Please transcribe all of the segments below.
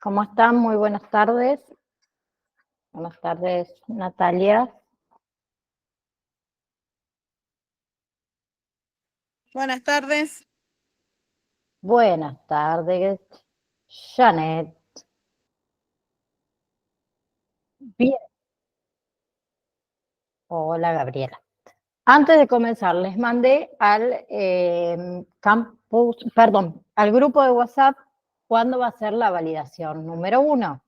¿Cómo están? Muy buenas tardes. Buenas tardes, Natalia. Buenas tardes. Buenas tardes, Janet. Bien. Hola, Gabriela. Antes de comenzar, les mandé al al grupo de WhatsApp cuándo va a ser la validación número 1.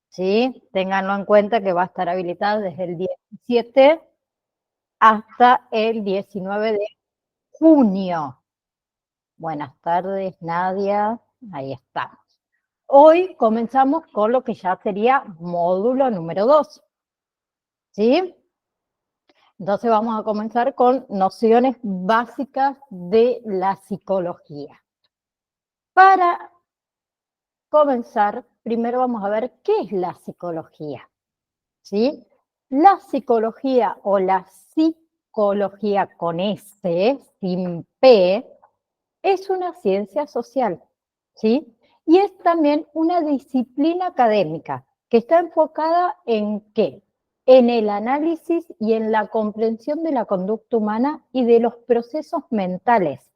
¿Sí? Ténganlo en cuenta que va a estar habilitada desde el 17 hasta el 19 de junio. Buenas tardes, Nadia. Ahí estamos. Hoy comenzamos con lo que ya sería módulo número 2. ¿Sí? Entonces vamos a comenzar con nociones básicas de la psicología. Para comenzar, primero vamos a ver qué es la psicología. ¿Sí? La psicología o la psicología con S, sin P, es una ciencia social, ¿sí? Y es también una disciplina académica que está enfocada en ¿qué? En el análisis y en la comprensión de la conducta humana y de los procesos mentales.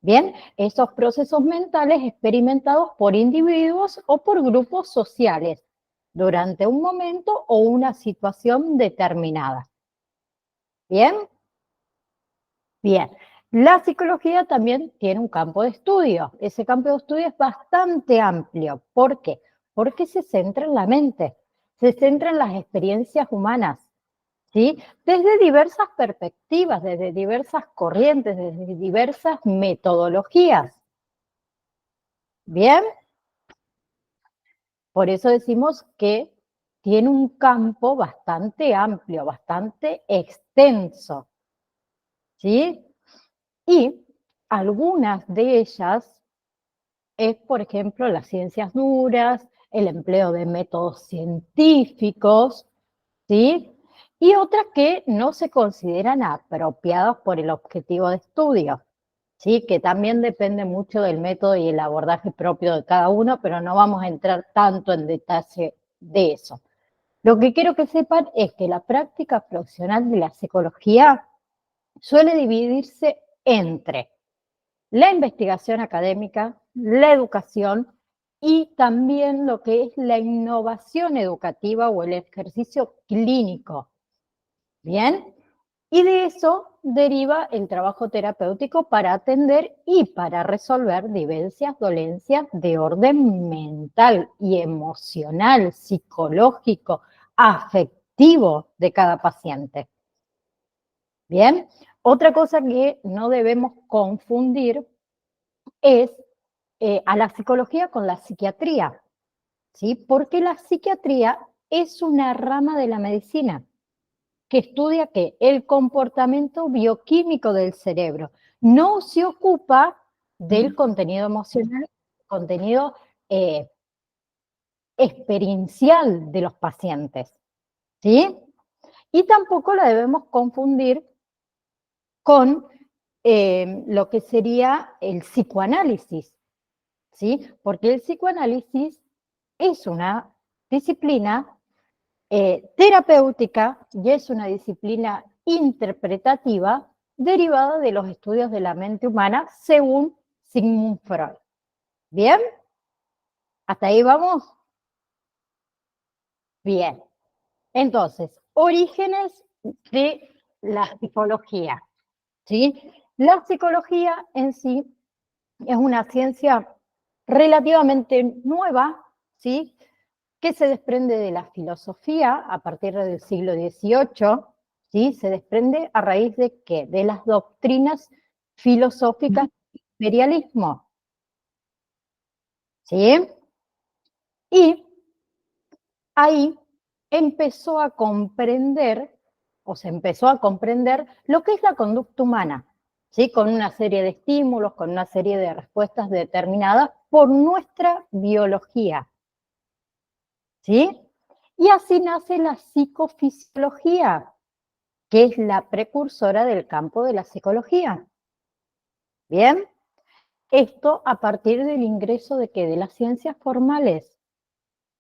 Bien, esos procesos mentales experimentados por individuos o por grupos sociales durante un momento o una situación determinada. Bien, bien. La psicología también tiene un campo de estudio. Ese campo de estudio es bastante amplio. ¿Por qué? Porque se centra en la mente, se centra en las experiencias humanas, ¿sí? Desde diversas perspectivas, desde diversas corrientes, desde diversas metodologías. Bien, por eso decimos que tiene un campo bastante amplio, bastante extenso, ¿sí? Y algunas de ellas es, por ejemplo, las ciencias duras, el empleo de métodos científicos, ¿sí? Y otras que no se consideran apropiadas por el objetivo de estudio, ¿sí? Que también depende mucho del método y el abordaje propio de cada uno, pero no vamos a entrar tanto en detalle de eso. Lo que quiero que sepan es que la práctica profesional de la psicología suele dividirse entre la investigación académica, la educación y también lo que es la innovación educativa o el ejercicio clínico. ¿Bien? Y de eso deriva el trabajo terapéutico para atender y para resolver diversas dolencias de orden mental y emocional, psicológico, afectivo de cada paciente. Bien, otra cosa que no debemos confundir es a la psicología con la psiquiatría, ¿sí? Porque la psiquiatría es una rama de la medicina que estudia ¿qué? El comportamiento bioquímico del cerebro. No se ocupa del contenido emocional, contenido experiencial de los pacientes, ¿sí? Y tampoco la debemos confundir con lo que sería el psicoanálisis, ¿sí? Porque el psicoanálisis es una disciplina terapéutica y es una disciplina interpretativa derivada de los estudios de la mente humana según Sigmund Freud. ¿Bien? ¿Hasta ahí vamos? Bien. Entonces, orígenes de la psicología, ¿sí? La psicología en sí es una ciencia relativamente nueva, ¿sí? Que se desprende de la filosofía a partir del siglo XVIII, ¿sí? Se desprende a raíz de ¿qué? De las doctrinas filosóficas del imperialismo, ¿sí? Y ahí empezó a comprender, o se empezó a comprender lo que es la conducta humana, ¿sí? Con una serie de estímulos, con una serie de respuestas determinadas por nuestra biología, ¿sí? Y así nace la psicofisiología, que es la precursora del campo de la psicología. ¿Bien? Esto a partir del ingreso de ¿qué? De las ciencias formales,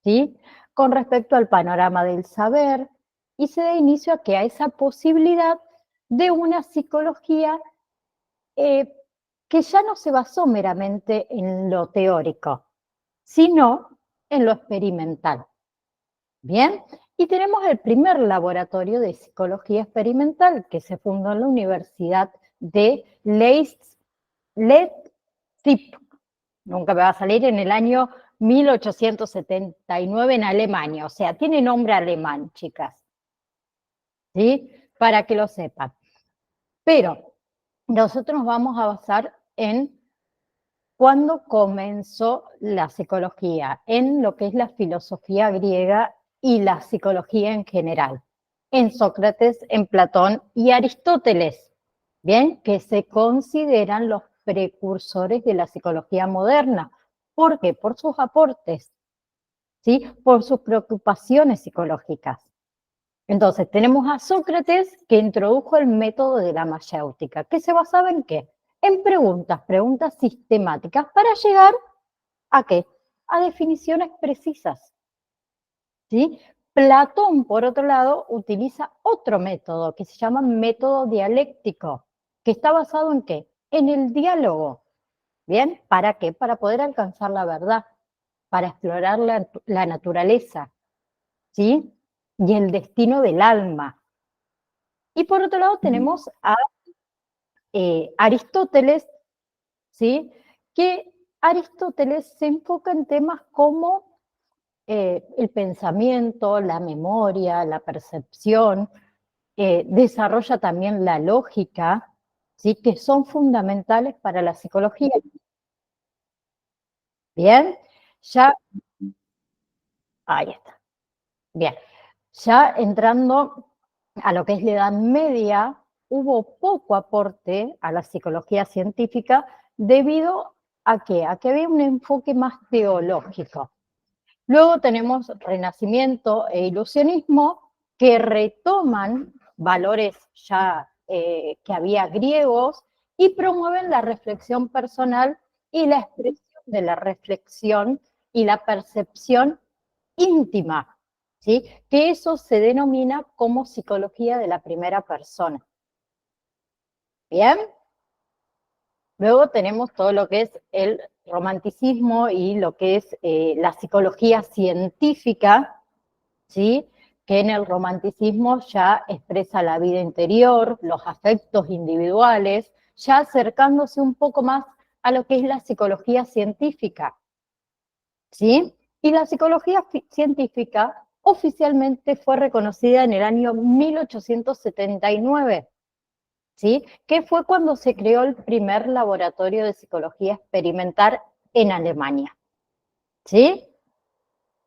¿sí? Con respecto al panorama del saber, y se da inicio a que a esa posibilidad de una psicología que ya no se basó meramente en lo teórico, sino en lo experimental. Bien, y tenemos el primer laboratorio de psicología experimental que se fundó en la Universidad de Leipzig, nunca me va a salir, en el año 1879 en Alemania, o sea, tiene nombre alemán, chicas, ¿sí? Para que lo sepan. Pero nosotros nos vamos a basar en cuándo comenzó la psicología, en lo que es la filosofía griega y la psicología en general, en Sócrates, en Platón y Aristóteles, ¿bien? Que se consideran los precursores de la psicología moderna. ¿Por qué? Por sus aportes, ¿sí? Por sus preocupaciones psicológicas. Entonces, tenemos a Sócrates que introdujo el método de la mayéutica, que se basaba en ¿qué? En preguntas sistemáticas para llegar ¿a qué? A definiciones precisas, ¿sí? Platón, por otro lado, utiliza otro método que se llama método dialéctico, que está basado en ¿qué? En el diálogo, ¿bien? ¿Para qué? Para poder alcanzar la verdad, para explorar la naturaleza, ¿sí? Y el destino del alma. Y por otro lado tenemos a Aristóteles, ¿sí? Que Aristóteles se enfoca en temas como el pensamiento, la memoria, la percepción, desarrolla también la lógica, ¿sí? Que son fundamentales para la psicología. Bien, ya, ahí está, bien, ya entrando a lo que es la Edad Media, hubo poco aporte a la psicología científica debido ¿a qué? A que había un enfoque más teológico. Luego tenemos Renacimiento e Ilusionismo que retoman valores ya que había griegos y promueven la reflexión personal y la expresión de la reflexión y la percepción íntima, ¿sí? Que eso se denomina como psicología de la primera persona. ¿Bien? Luego tenemos todo lo que es el romanticismo y lo que es la psicología científica, ¿sí? Que en el romanticismo ya expresa la vida interior, los afectos individuales, ya acercándose un poco más a lo que es la psicología científica, ¿sí? Y la psicología científica oficialmente fue reconocida en el año 1879, ¿sí? Que fue cuando se creó el primer laboratorio de psicología experimental en Alemania, ¿sí?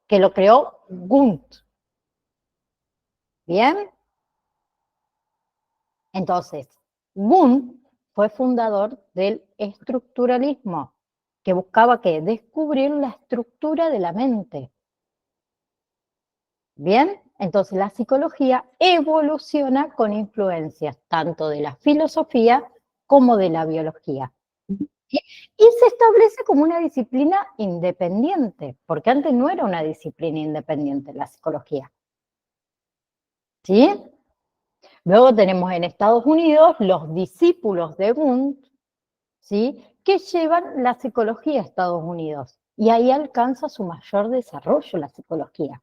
Que lo creó Wundt. ¿Bien? Entonces, Wundt fue fundador del estructuralismo, que buscaba ¿qué? Descubrir la estructura de la mente. ¿Bien? Entonces la psicología evoluciona con influencias tanto de la filosofía como de la biología. Y se establece como una disciplina independiente, porque antes no era una disciplina independiente la psicología. ¿Sí? Luego tenemos en Estados Unidos los discípulos de Wundt, ¿sí? Que llevan la psicología a Estados Unidos. Y ahí alcanza su mayor desarrollo la psicología.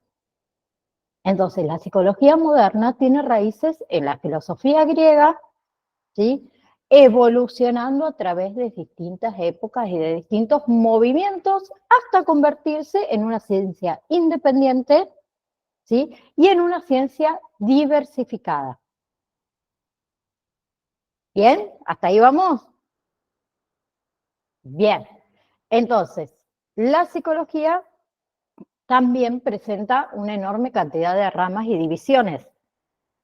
Entonces, la psicología moderna tiene raíces en la filosofía griega, ¿sí? Evolucionando a través de distintas épocas y de distintos movimientos hasta convertirse en una ciencia independiente, ¿sí? Y en una ciencia diversificada. ¿Bien? ¿Hasta ahí vamos? Bien. Entonces, la psicología también presenta una enorme cantidad de ramas y divisiones,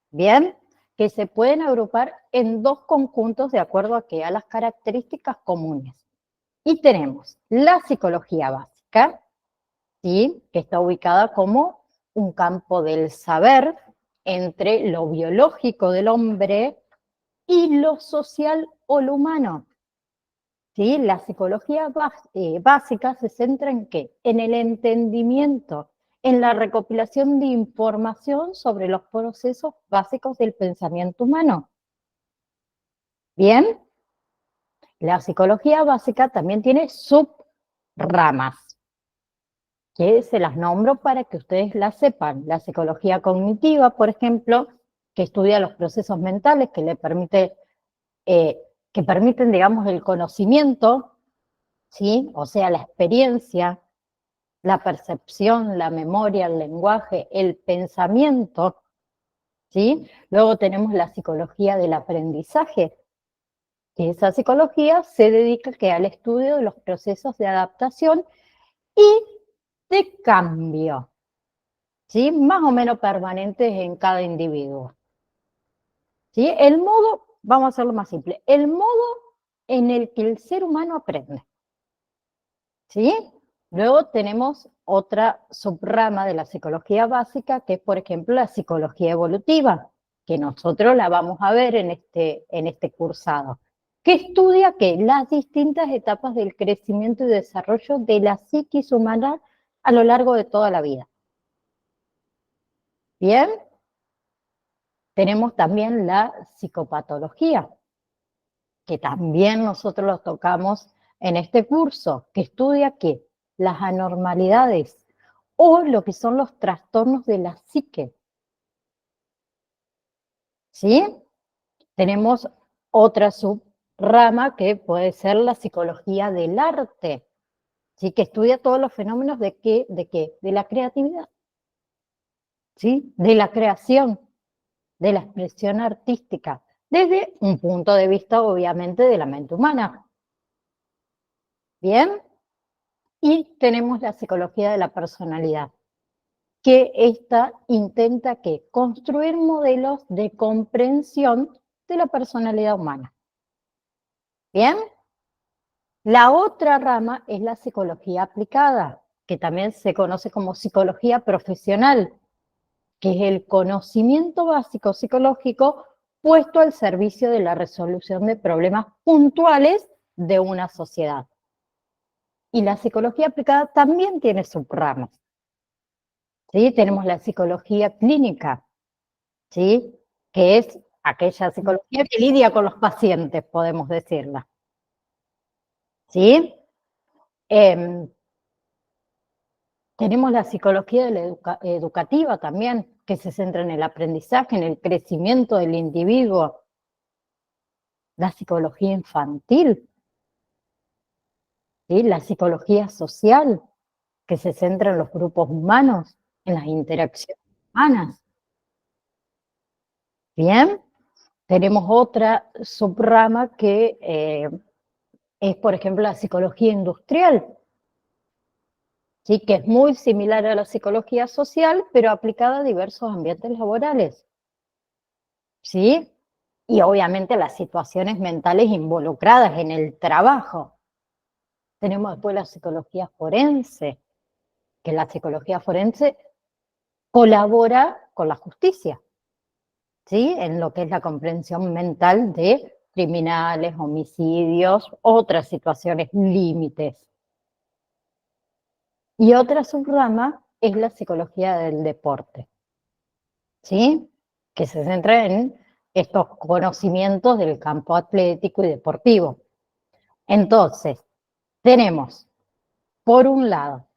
¿bien? Que se pueden agrupar en dos conjuntos de acuerdo a las características comunes. Y tenemos la psicología básica, ¿sí? Que está ubicada como un campo del saber entre lo biológico del hombre y lo social o lo humano. ¿sí? La psicología básica se centra en ¿qué? En el entendimiento, en la recopilación de información sobre los procesos básicos del pensamiento humano. ¿Bien? La psicología básica también tiene subramas, que se las nombro para que ustedes las sepan. La psicología cognitiva, por ejemplo, que estudia los procesos mentales que le que permiten, digamos, el conocimiento, ¿sí? O sea, la experiencia, la percepción, la memoria, el lenguaje, el pensamiento, ¿sí? Luego tenemos la psicología del aprendizaje, que esa psicología se dedica al estudio de los procesos de adaptación y de cambio, ¿sí? Más o menos permanentes en cada individuo. ¿Sí? El modo, vamos a hacerlo más simple, el modo en el que el ser humano aprende. ¿Sí? Luego tenemos otra subrama de la psicología básica, que es, por ejemplo, la psicología evolutiva, que nosotros la vamos a ver en este cursado, que estudia que las distintas etapas del crecimiento y desarrollo de la psiquis humana a lo largo de toda la vida. Bien, tenemos también la psicopatología, que también nosotros lo tocamos en este curso, que estudia que las anormalidades o lo que son los trastornos de la psique. ¿Sí? Tenemos otra subrama que puede ser la psicología del arte, ¿sí? Que estudia todos los fenómenos de qué, de la creatividad, ¿sí? De la creación, de la expresión artística, desde un punto de vista, obviamente, de la mente humana. ¿Bien? Y tenemos la psicología de la personalidad, que esta intenta ¿qué? Construir modelos de comprensión de la personalidad humana. ¿Bien? La otra rama es la psicología aplicada, que también se conoce como psicología profesional, que es el conocimiento básico psicológico puesto al servicio de la resolución de problemas puntuales de una sociedad. Y la psicología aplicada también tiene subramas. ¿Sí? Tenemos la psicología clínica, ¿sí? Que es aquella psicología que lidia con los pacientes, podemos decirla. ¿Sí? Tenemos la psicología de la educativa también, que se centra en el aprendizaje, en el crecimiento del individuo. La psicología infantil, ¿sí? La psicología social, que se centra en los grupos humanos, en las interacciones humanas. Bien, tenemos otra subrama que es, por ejemplo, la psicología industrial, ¿sí? Que es muy similar a la psicología social, pero aplicada a diversos ambientes laborales. ¿Sí? Y obviamente las situaciones mentales involucradas en el trabajo. Tenemos después la psicología forense, que la psicología forense colabora con la justicia, ¿sí? En lo que es la comprensión mental de criminales, homicidios, otras situaciones límites. Y otra subrama es la psicología del deporte, ¿sí? Que se centra en estos conocimientos del campo atlético y deportivo. Entonces, tenemos, por un lado,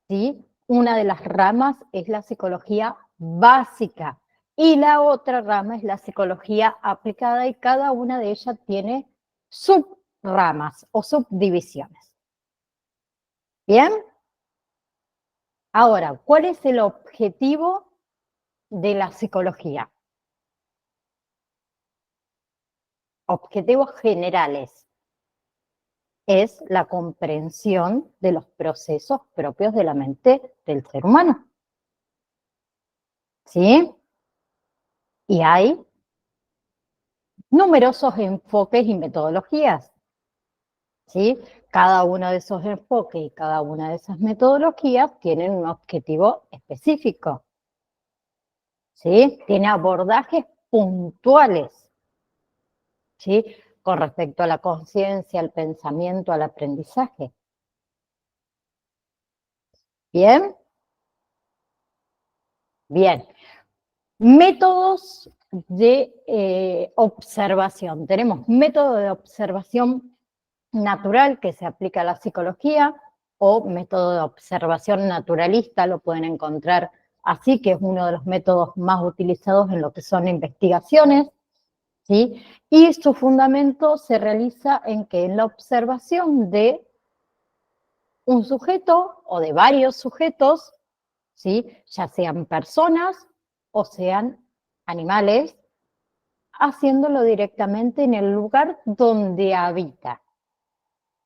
¿sí? Una de las ramas es la psicología básica y la otra rama es la psicología aplicada y cada una de ellas tiene subramas o subdivisiones. ¿Bien? Ahora, ¿cuál es el objetivo de la psicología? Objetivos generales. Es la comprensión de los procesos propios de la mente del ser humano. ¿Sí? Y hay numerosos enfoques y metodologías. ¿Sí? Cada uno de esos enfoques y cada una de esas metodologías tienen un objetivo específico. ¿Sí? Tiene abordajes puntuales. ¿Sí? con respecto a la conciencia, al pensamiento, al aprendizaje. ¿Bien? Bien. Métodos de observación. Tenemos método de observación natural que se aplica a la psicología o método de observación naturalista, lo pueden encontrar así, que es uno de los métodos más utilizados en lo que son investigaciones, ¿sí? Y su fundamento se realiza en que en la observación de un sujeto o de varios sujetos, ¿sí? Ya sean personas o sean animales, haciéndolo directamente en el lugar donde habita,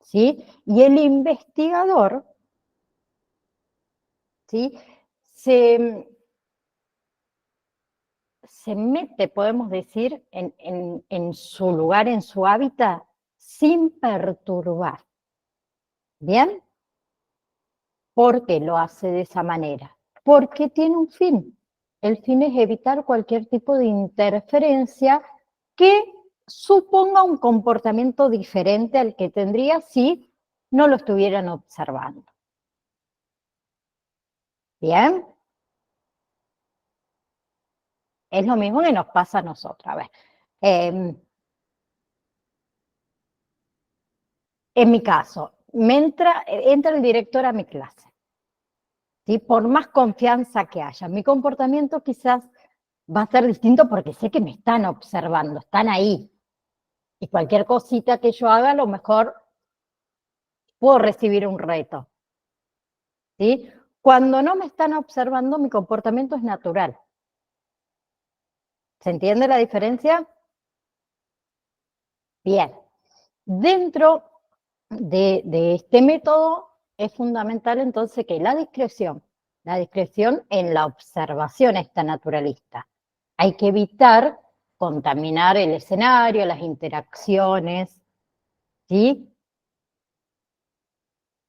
¿sí? Y el investigador, ¿sí? Se mete, podemos decir, en su lugar, en su hábitat, sin perturbar. ¿Bien? ¿Por qué lo hace de esa manera? Porque tiene un fin. El fin es evitar cualquier tipo de interferencia que suponga un comportamiento diferente al que tendría si no lo estuvieran observando. ¿Bien? Es lo mismo que nos pasa a nosotros. A ver, en mi caso, entra el director a mi clase, ¿sí? Por más confianza que haya, mi comportamiento quizás va a ser distinto porque sé que me están observando, están ahí. Y cualquier cosita que yo haga, a lo mejor puedo recibir un reto, ¿sí? Cuando no me están observando, mi comportamiento es natural. ¿Se entiende la diferencia? Bien. Dentro de este método es fundamental entonces que la discreción en la observación está naturalista. Hay que evitar contaminar el escenario, las interacciones, ¿sí?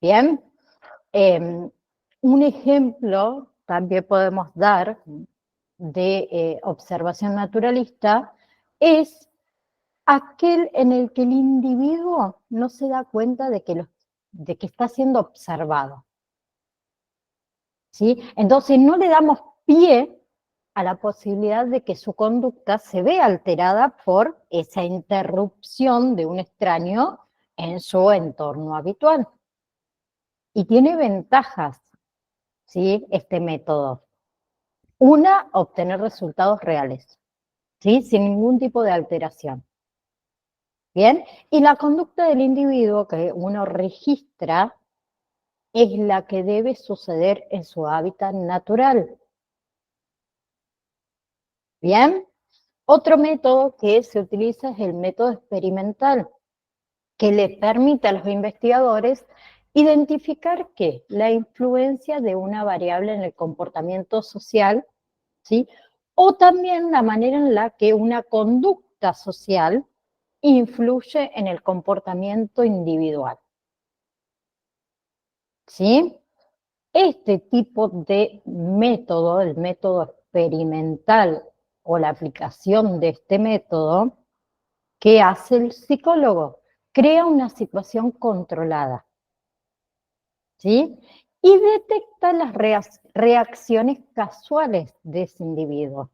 Bien. Un ejemplo también podemos dar de observación naturalista es aquel en el que el individuo no se da cuenta de que está siendo observado, ¿sí? Entonces no le damos pie a la posibilidad de que su conducta se vea alterada por esa interrupción de un extraño en su entorno habitual. Y tiene ventajas, ¿sí? Este método. Una, obtener resultados reales, ¿sí? Sin ningún tipo de alteración. Bien, y la conducta del individuo que uno registra es la que debe suceder en su hábitat natural. Bien, otro método que se utiliza es el método experimental, que le permite a los investigadores identificar que la influencia de una variable en el comportamiento social, ¿sí? O también la manera en la que una conducta social influye en el comportamiento individual, ¿sí? Este tipo de método, el método experimental o la aplicación de este método, ¿qué hace el psicólogo? Crea una situación controlada, ¿sí? Y detecta las reacciones casuales de ese individuo.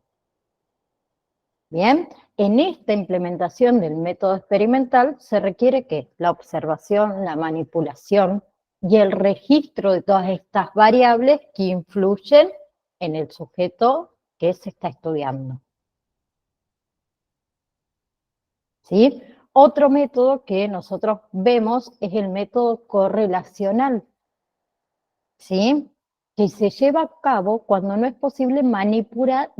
Bien, en esta implementación del método experimental se requiere que la observación, la manipulación y el registro de todas estas variables que influyen en el sujeto que se está estudiando. ¿Sí? Otro método que nosotros vemos es el método correlacional, ¿sí? Que se lleva a cabo cuando no es posible manipular,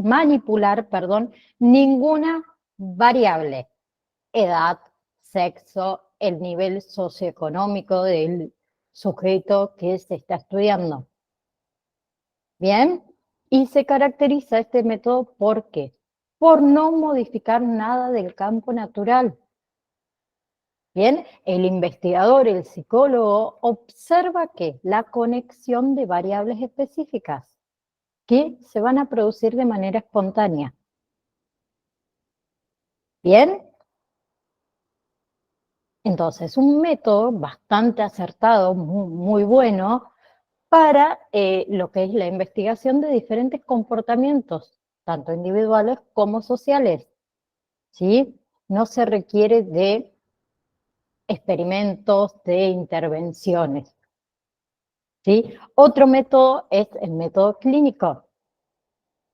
ninguna variable. Edad, sexo, el nivel socioeconómico del sujeto que se está estudiando. ¿Bien? Y se caracteriza este método ¿por qué? Por no modificar nada del campo natural. Bien, el investigador, el psicólogo, observa que la conexión de variables específicas que se van a producir de manera espontánea. ¿Bien? Entonces, un método bastante acertado, muy bueno, para lo que es la investigación de diferentes comportamientos, tanto individuales como sociales, ¿sí? No se requiere de experimentos, de intervenciones, ¿sí? Otro método es el método clínico,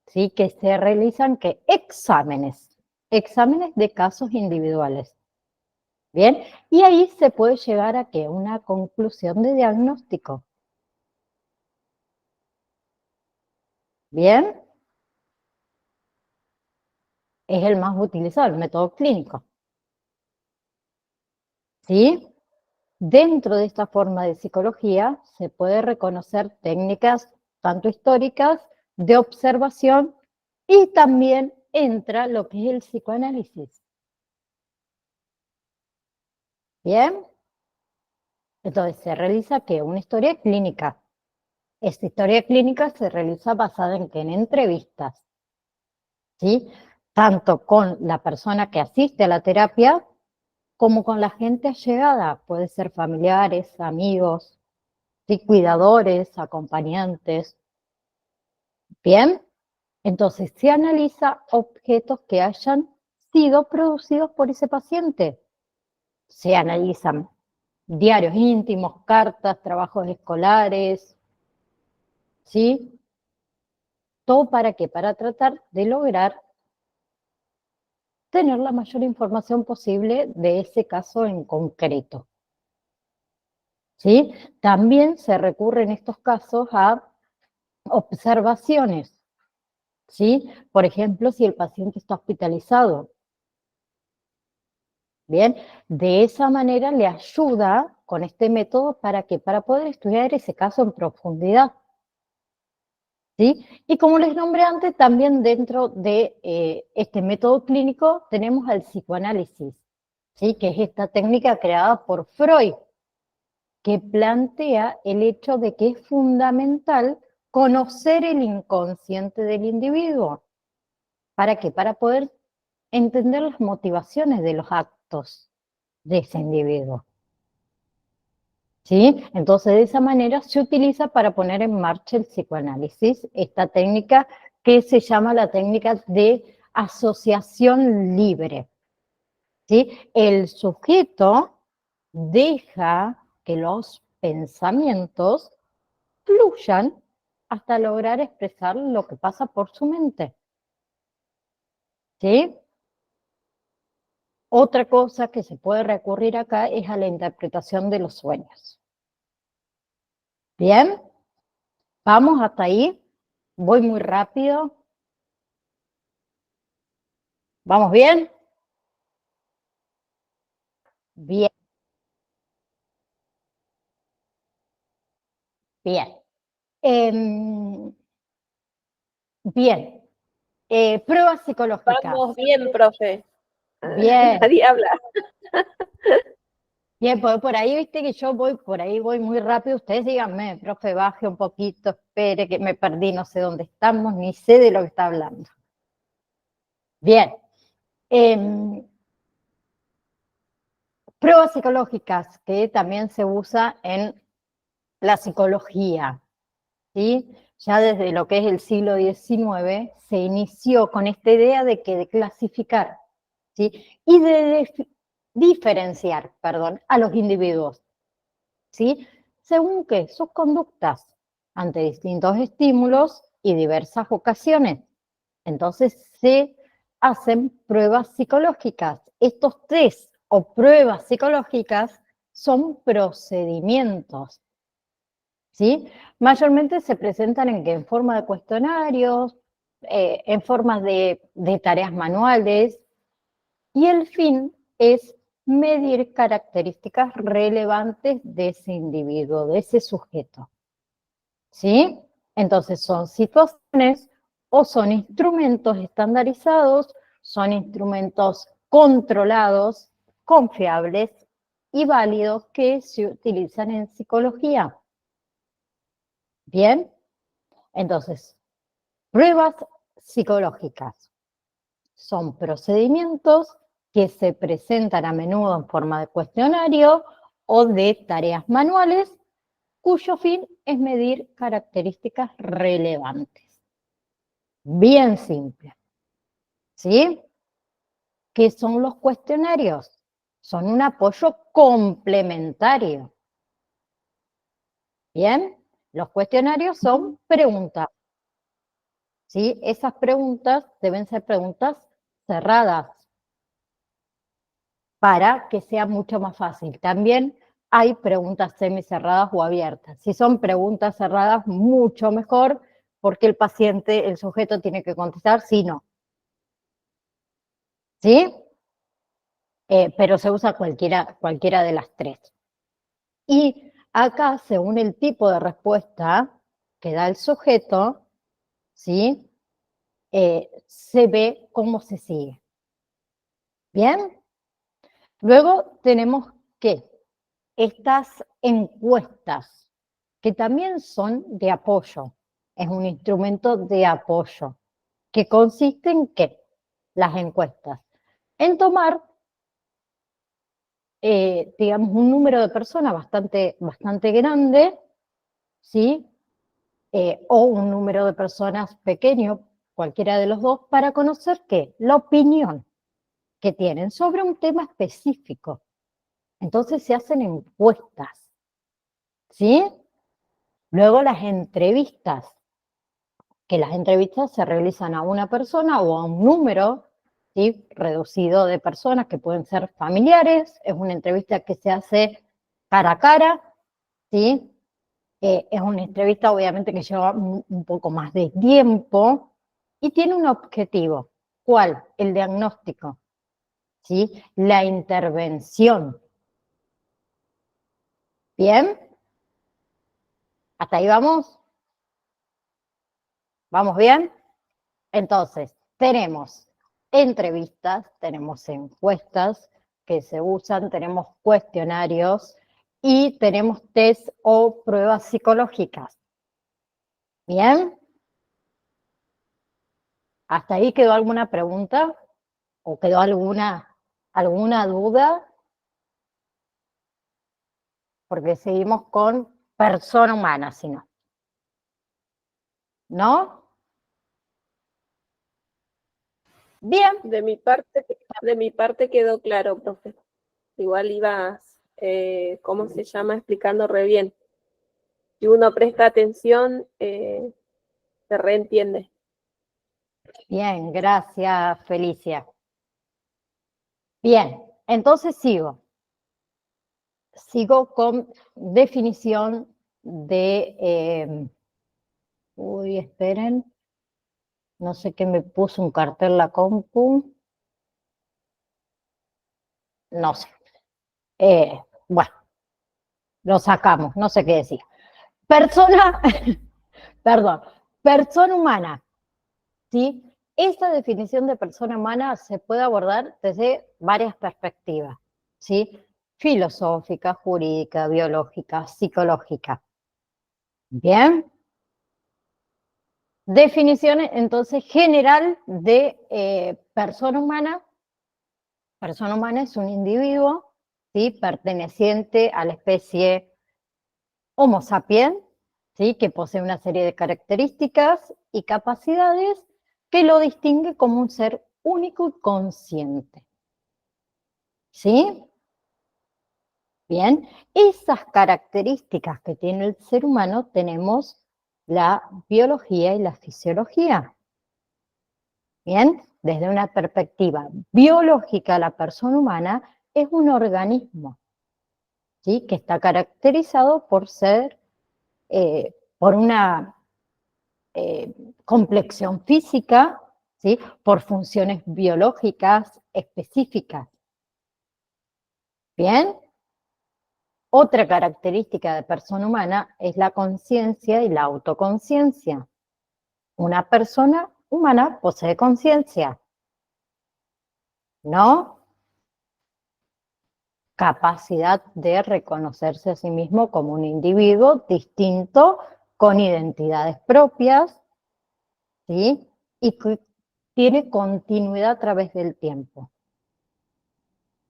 ¿sí? Que se realizan exámenes de casos individuales. Bien, y ahí se puede llegar a que una conclusión de diagnóstico. Bien, es el más utilizado, el método clínico. ¿Sí? Dentro de esta forma de psicología se puede reconocer técnicas tanto históricas, de observación, y también entra lo que es el psicoanálisis. Bien, entonces se realiza ¿qué? Una historia clínica. Esta historia clínica se realiza basada en ¿qué? En entrevistas, ¿sí? Tanto con la persona que asiste a la terapia como con la gente allegada, puede ser familiares, amigos, ¿sí? Cuidadores, acompañantes. Bien, entonces se analiza objetos que hayan sido producidos por ese paciente. Se analizan diarios íntimos, cartas, trabajos escolares, ¿sí? ¿Todo para qué? Para tratar de lograr tener la mayor información posible de ese caso en concreto, ¿sí? También se recurre en estos casos a observaciones, ¿sí? Por ejemplo, si el paciente está hospitalizado, bien, de esa manera le ayuda con este método para que para poder estudiar ese caso en profundidad, ¿sí? Y como les nombré antes, también dentro de este método clínico tenemos el psicoanálisis, ¿sí? Que es esta técnica creada por Freud, que plantea el hecho de que es fundamental conocer el inconsciente del individuo. ¿Para qué? Para poder entender las motivaciones de los actos de ese individuo. ¿Sí? Entonces, de esa manera se utiliza para poner en marcha el psicoanálisis, esta técnica que se llama la técnica de asociación libre. ¿Sí? El sujeto deja que los pensamientos fluyan hasta lograr expresar lo que pasa por su mente. ¿Sí? Otra cosa que se puede recurrir acá es a la interpretación de los sueños. ¿Bien? ¿Vamos hasta ahí? ¿Voy muy rápido? ¿Vamos bien? Bien, bien. Em, bien. Pruebas psicológicas. Vamos bien, profe. Bien. Nadie habla. Bien, por ahí viste que yo voy, por ahí voy muy rápido. Ustedes díganme, profe, baje un poquito, espere que me perdí, no sé dónde estamos, ni sé de lo que está hablando. Bien. Pruebas psicológicas, que también se usa en la psicología, ¿sí? Ya desde lo que es el siglo XIX se inició con esta idea de clasificar, ¿sí? Y de diferenciar, perdón, a los individuos, ¿sí? Según qué, sus conductas ante distintos estímulos y diversas ocasiones. Entonces se hacen pruebas psicológicas. Estos test o pruebas psicológicas son procedimientos, ¿sí? Mayormente se presentan en forma de cuestionarios, en forma de tareas manuales, y el fin es medir características relevantes de ese individuo, de ese sujeto, ¿sí? Entonces son situaciones o son instrumentos estandarizados, son instrumentos controlados, confiables y válidos que se utilizan en psicología. Bien, entonces, pruebas psicológicas son procedimientos que se presentan a menudo en forma de cuestionario o de tareas manuales, cuyo fin es medir características relevantes. Bien simple. ¿Sí? ¿Qué son los cuestionarios? Son un apoyo complementario. Bien, los cuestionarios son preguntas. ¿Sí? Esas preguntas deben ser preguntas cerradas para que sea mucho más fácil. También hay preguntas semicerradas o abiertas. Si son preguntas cerradas, mucho mejor, porque el paciente, el sujeto tiene que contestar sí, no. ¿Sí? Pero se usa cualquiera de las tres. Y acá, según el tipo de respuesta que da el sujeto, ¿sí? Se ve cómo se sigue. ¿Bien? Luego tenemos que estas encuestas, que también son de apoyo, es un instrumento de apoyo, que consiste en ¿qué? Las encuestas, en tomar, digamos, un número de personas bastante grande, ¿sí? O un número de personas pequeño, cualquiera de los dos, para conocer ¿qué? La opinión que tienen sobre un tema específico. Entonces se hacen encuestas, ¿sí? Luego las entrevistas, que las entrevistas se realizan a una persona o a un número, ¿sí? Reducido de personas que pueden ser familiares, es una entrevista que se hace cara a cara, ¿sí? Es una entrevista obviamente que lleva un poco más de tiempo y tiene un objetivo. ¿Cuál? El diagnóstico, ¿sí? La intervención. ¿Bien? ¿Hasta ahí vamos? ¿Vamos bien? Entonces, tenemos entrevistas, tenemos encuestas que se usan, tenemos cuestionarios y tenemos test o pruebas psicológicas. ¿Bien? ¿Hasta ahí quedó alguna pregunta? ¿O quedó alguna duda? Porque seguimos con persona humana, si no. ¿No? Bien. De mi parte quedó claro, profe. Igual ibas, ¿cómo se llama? Explicando re bien. Si uno presta atención, se reentiende. Bien, gracias, Felicia. Bien, entonces sigo. Sigo con definición de... uy, esperen. No sé qué me puso un cartel la compu. No sé. Bueno, lo sacamos, no sé qué decir. Persona, perdón, persona humana, ¿sí? Esta definición de persona humana se puede abordar desde varias perspectivas, ¿sí? Filosófica, jurídica, biológica, psicológica. Bien. Definición entonces general de persona humana. Persona humana es un individuo, ¿sí? Perteneciente a la especie Homo sapiens, ¿sí? Que posee una serie de características y capacidades que lo distingue como un ser único y consciente. ¿Sí? Bien, esas características que tiene el ser humano tenemos la biología y la fisiología. Bien, desde una perspectiva biológica, la persona humana es un organismo, ¿sí? Que está caracterizado por ser, por una complexión física, ¿sí? Por funciones biológicas específicas. Bien, otra característica de persona humana es la conciencia y la autoconciencia. Una persona humana posee conciencia, ¿no? Capacidad de reconocerse a sí mismo como un individuo distinto, con identidades propias, ¿sí? Y que tiene continuidad a través del tiempo.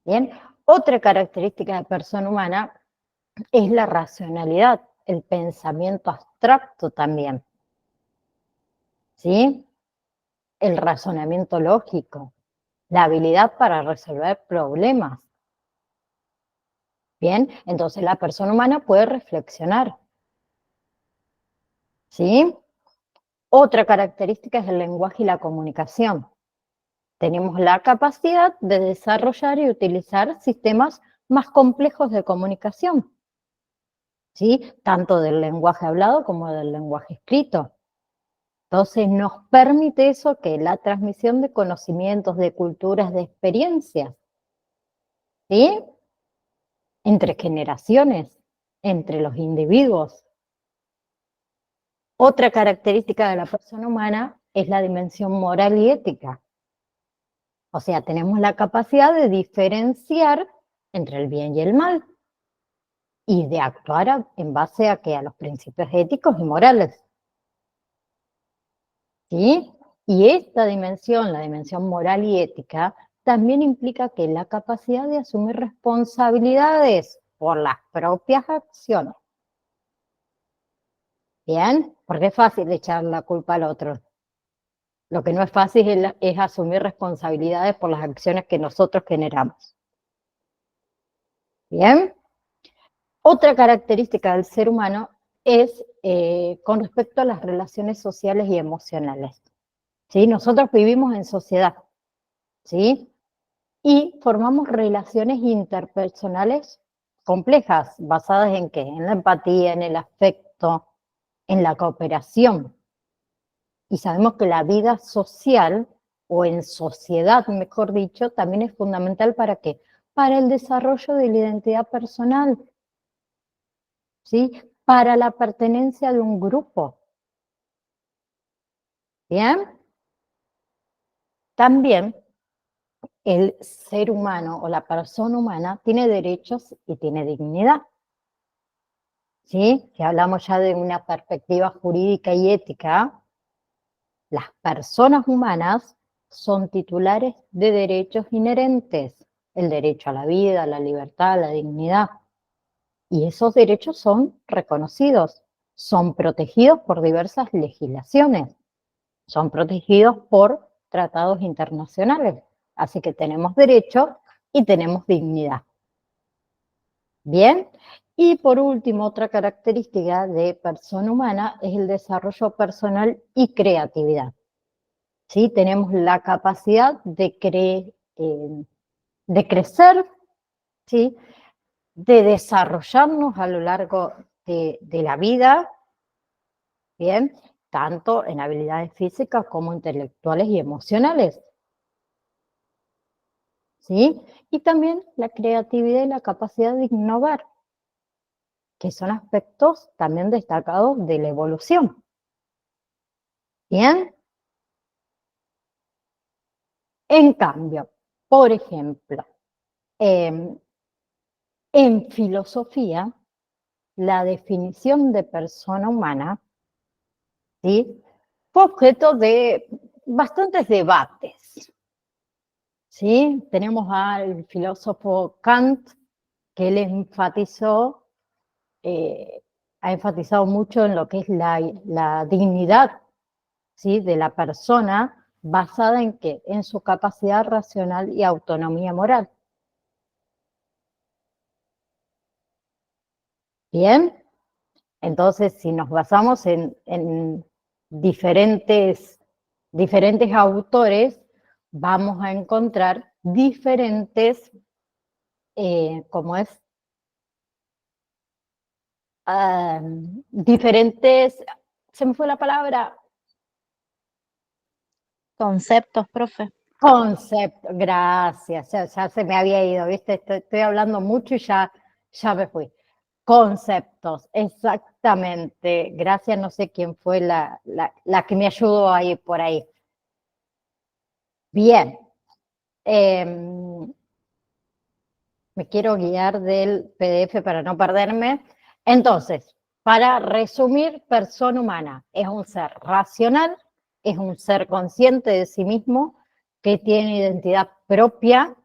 Bien, otra característica de persona humana es la racionalidad, el pensamiento abstracto también, ¿sí? El razonamiento lógico, la habilidad para resolver problemas. Bien, entonces la persona humana puede reflexionar, ¿sí? Otra característica es el lenguaje y la comunicación. Tenemos la capacidad de desarrollar y utilizar sistemas más complejos de comunicación, ¿sí? Tanto del lenguaje hablado como del lenguaje escrito. Entonces nos permite eso, que la transmisión de conocimientos, de culturas, de experiencias, ¿sí? Entre generaciones, entre los individuos. Otra característica de la persona humana es la dimensión moral y ética. O sea, tenemos la capacidad de diferenciar entre el bien y el mal y de actuar en base a los principios éticos y morales. ¿Sí? Y esta dimensión, la dimensión moral y ética, también implica que la capacidad de asumir responsabilidades por las propias acciones. ¿Bien? Porque es fácil echar la culpa al otro. Lo que no es fácil es asumir responsabilidades por las acciones que nosotros generamos. ¿Bien? Otra característica del ser humano es con respecto a las relaciones sociales y emocionales. ¿Sí? Nosotros vivimos en sociedad, ¿sí? Y formamos relaciones interpersonales complejas, basadas ¿en qué? En la empatía, en el afecto, en la cooperación. Y sabemos que la vida social, o en sociedad, mejor dicho, también es fundamental ¿para qué? Para el desarrollo de la identidad personal, ¿sí? Para la pertenencia de un grupo. ¿Bien? También el ser humano o la persona humana tiene derechos y tiene dignidad. ¿Sí? Si hablamos ya de una perspectiva jurídica y ética, las personas humanas son titulares de derechos inherentes, el derecho a la vida, a la libertad, a la dignidad. Y esos derechos son reconocidos, son protegidos por diversas legislaciones, son protegidos por tratados internacionales. Así que tenemos derechos y tenemos dignidad. Bien, y por último, otra característica de persona humana es el desarrollo personal y creatividad. ¿Sí? Tenemos la capacidad de crecer, ¿sí? De desarrollarnos a lo largo de la vida, ¿bien? Tanto en habilidades físicas como intelectuales y emocionales, ¿sí? Y también la creatividad y la capacidad de innovar, que son aspectos también destacados de la evolución. ¿Bien? En cambio, por ejemplo, en filosofía, la definición de persona humana, ¿sí? Fue objeto de bastantes debates, ¿sí? Tenemos al filósofo Kant, que él ha enfatizado mucho en lo que es la dignidad, ¿sí? De la persona, basada en ¿qué? En su capacidad racional y autonomía moral. ¿Bien? Entonces, si nos basamos en diferentes autores, vamos a encontrar diferentes, ¿cómo es? Diferentes, se me fue la palabra. Conceptos, profe. Concepto, gracias, ya se me había ido, ¿viste? Estoy hablando mucho y ya me fui. Conceptos, exactamente. Gracias, no sé quién fue la que me ayudó ahí por ahí. Bien. Me quiero guiar del PDF para no perderme. Entonces, para resumir, persona humana es un ser racional, es un ser consciente de sí mismo, que tiene identidad propia,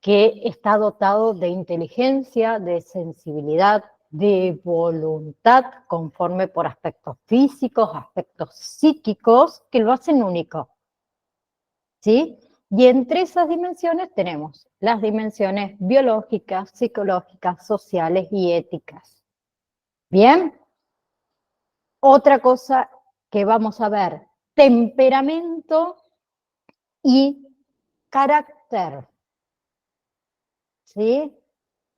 que está dotado de inteligencia, de sensibilidad, de voluntad, conforme por aspectos físicos, aspectos psíquicos, que lo hacen único. ¿Sí? Y entre esas dimensiones tenemos las dimensiones biológicas, psicológicas, sociales y éticas. ¿Bien? Otra cosa que vamos a ver, temperamento y carácter. ¿Sí?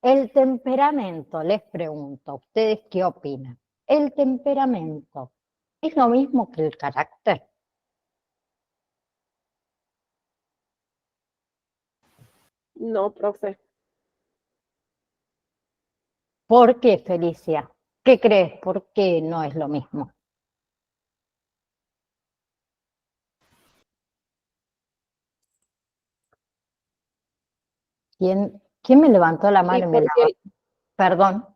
El temperamento, les pregunto, ¿ustedes qué opinan? ¿El temperamento es lo mismo que el carácter? No, profe. ¿Por qué, Felicia? ¿Qué crees? ¿Por qué no es lo mismo? ¿Quién me levantó la Y mano y me la... porque Perdón.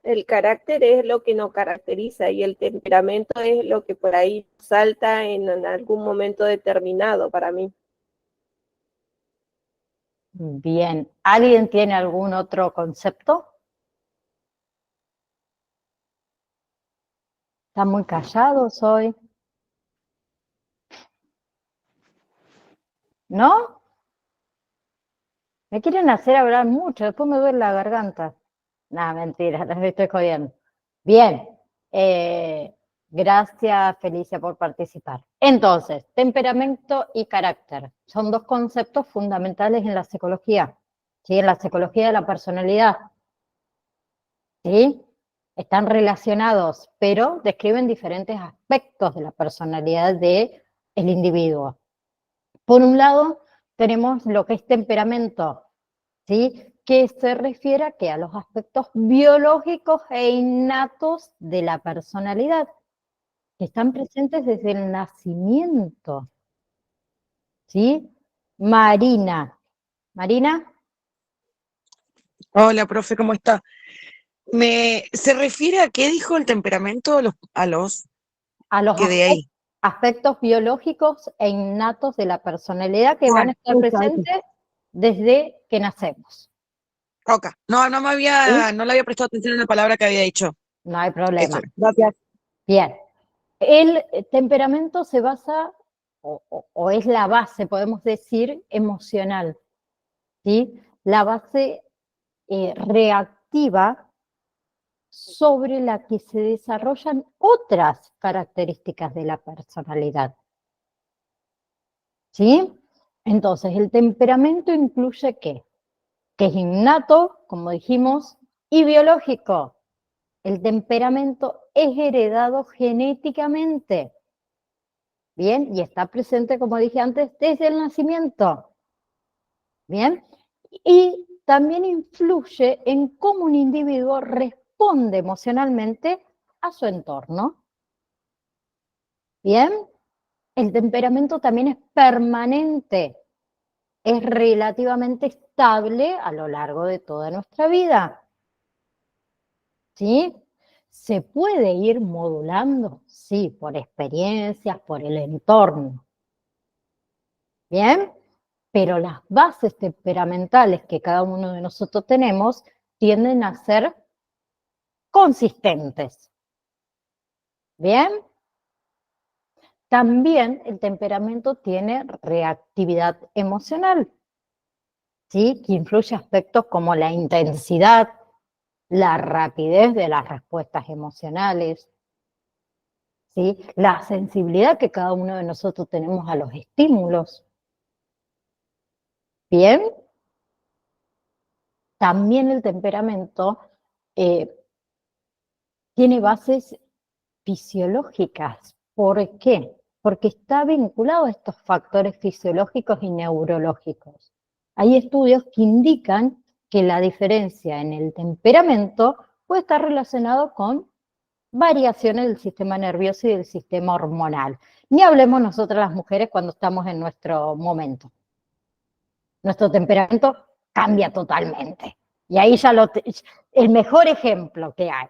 el carácter es lo que nos caracteriza y el temperamento es lo que por ahí salta en algún momento determinado para mí. Bien. ¿Alguien tiene algún otro concepto? ¿Están muy callados hoy? ¿No? Me quieren hacer hablar mucho, después me duele la garganta. No, mentira, les estoy jodiendo. Bien, gracias Felicia por participar. Entonces, temperamento y carácter son dos conceptos fundamentales en la psicología, ¿sí? En la psicología de la personalidad, ¿sí? Están relacionados, pero describen diferentes aspectos de la personalidad del individuo. Por un lado, tenemos lo que es temperamento, ¿sí? Que se refiere a, ¿qué? A los aspectos biológicos e innatos de la personalidad, que están presentes desde el nacimiento, ¿sí? Marina. Marina, Hola, profe, ¿cómo está? ¿Se refiere a qué dijo el temperamento a los a los que de ahí? aspectos biológicos e innatos de la personalidad que van a estar Ok, ok. presentes desde que nacemos. Ok. No, ¿Sí? no le había prestado atención a la palabra que había dicho. No hay Eso problema. era. Gracias. Bien. El temperamento se basa, o es la base, podemos decir, emocional, ¿sí? La base reactiva sobre la que se desarrollan otras características de la personalidad, ¿sí? Entonces, el temperamento incluye ¿qué? Que es innato, como dijimos, y biológico. El temperamento es heredado genéticamente. Bien, y está presente, como dije antes, desde el nacimiento. Bien, y también influye en cómo un individuo responde emocionalmente a su entorno. Bien, el temperamento también es permanente, es relativamente estable a lo largo de toda nuestra vida. ¿Sí? ¿Se puede ir modulando? Sí, por experiencias, por el entorno. ¿Bien? Pero las bases temperamentales que cada uno de nosotros tenemos tienden a ser consistentes. ¿Bien? También el temperamento tiene reactividad emocional, ¿sí? Que influye aspectos como la intensidad, la rapidez de las respuestas emocionales, ¿sí? La sensibilidad que cada uno de nosotros tenemos a los estímulos. ¿Bien? También el temperamento eh, tiene bases fisiológicas. ¿Por qué? Porque está vinculado a estos factores fisiológicos y neurológicos. Hay estudios que indican que la diferencia en el temperamento puede estar relacionado con variaciones del sistema nervioso y del sistema hormonal. Ni hablemos nosotras las mujeres cuando estamos en nuestro momento. Nuestro temperamento cambia totalmente. Y ahí ya el mejor ejemplo que hay.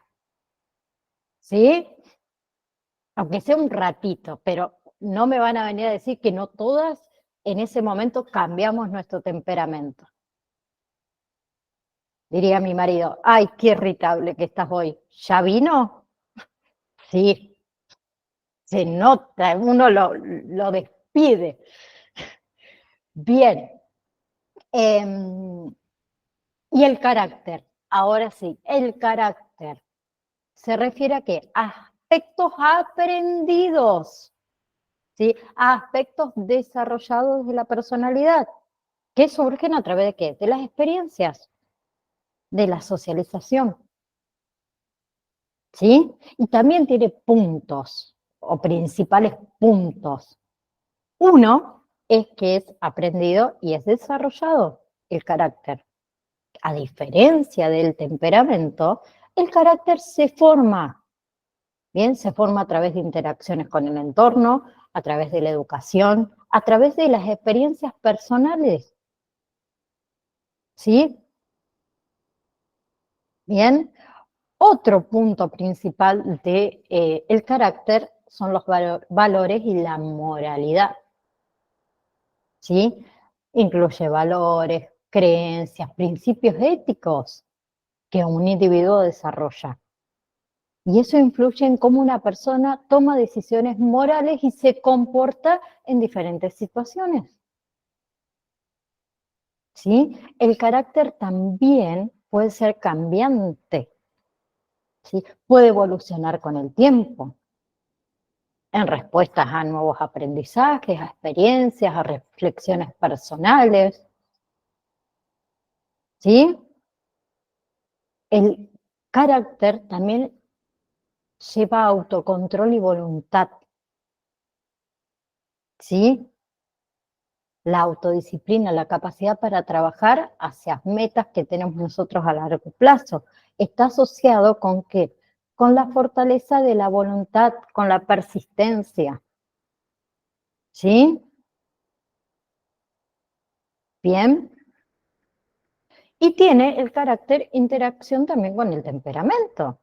¿Sí? Aunque sea un ratito, pero no me van a venir a decir que no todas en ese momento cambiamos nuestro temperamento. Diría mi marido, ay, qué irritable que estás hoy. ¿Ya vino? Sí, se nota, uno lo despide. Bien. Y el carácter, ahora sí, el carácter se refiere a qué? A aspectos aprendidos, ¿sí? A aspectos desarrollados de la personalidad, que surgen a través de qué? De las experiencias, de la socialización, ¿sí? Y también tiene puntos o principales puntos. Uno es que es aprendido y es desarrollado el carácter. A diferencia del temperamento, el carácter se forma, ¿bien? Se forma a través de interacciones con el entorno, a través de la educación, a través de las experiencias personales, ¿sí? Bien. Otro punto principal de el carácter son los valores y la moralidad, ¿sí? Incluye valores, creencias, principios éticos que un individuo desarrolla. Y eso influye en cómo una persona toma decisiones morales y se comporta en diferentes situaciones. ¿Sí? El carácter también puede ser cambiante, ¿sí? Puede evolucionar con el tiempo, en respuestas a nuevos aprendizajes, a experiencias, a reflexiones personales, ¿sí? El carácter también lleva autocontrol y voluntad, ¿sí? La autodisciplina, la capacidad para trabajar hacia metas que tenemos nosotros a largo plazo. Está asociado con ¿qué? Con la fortaleza de la voluntad, con la persistencia. ¿Sí? Bien. Y tiene el carácter interacción también con el temperamento.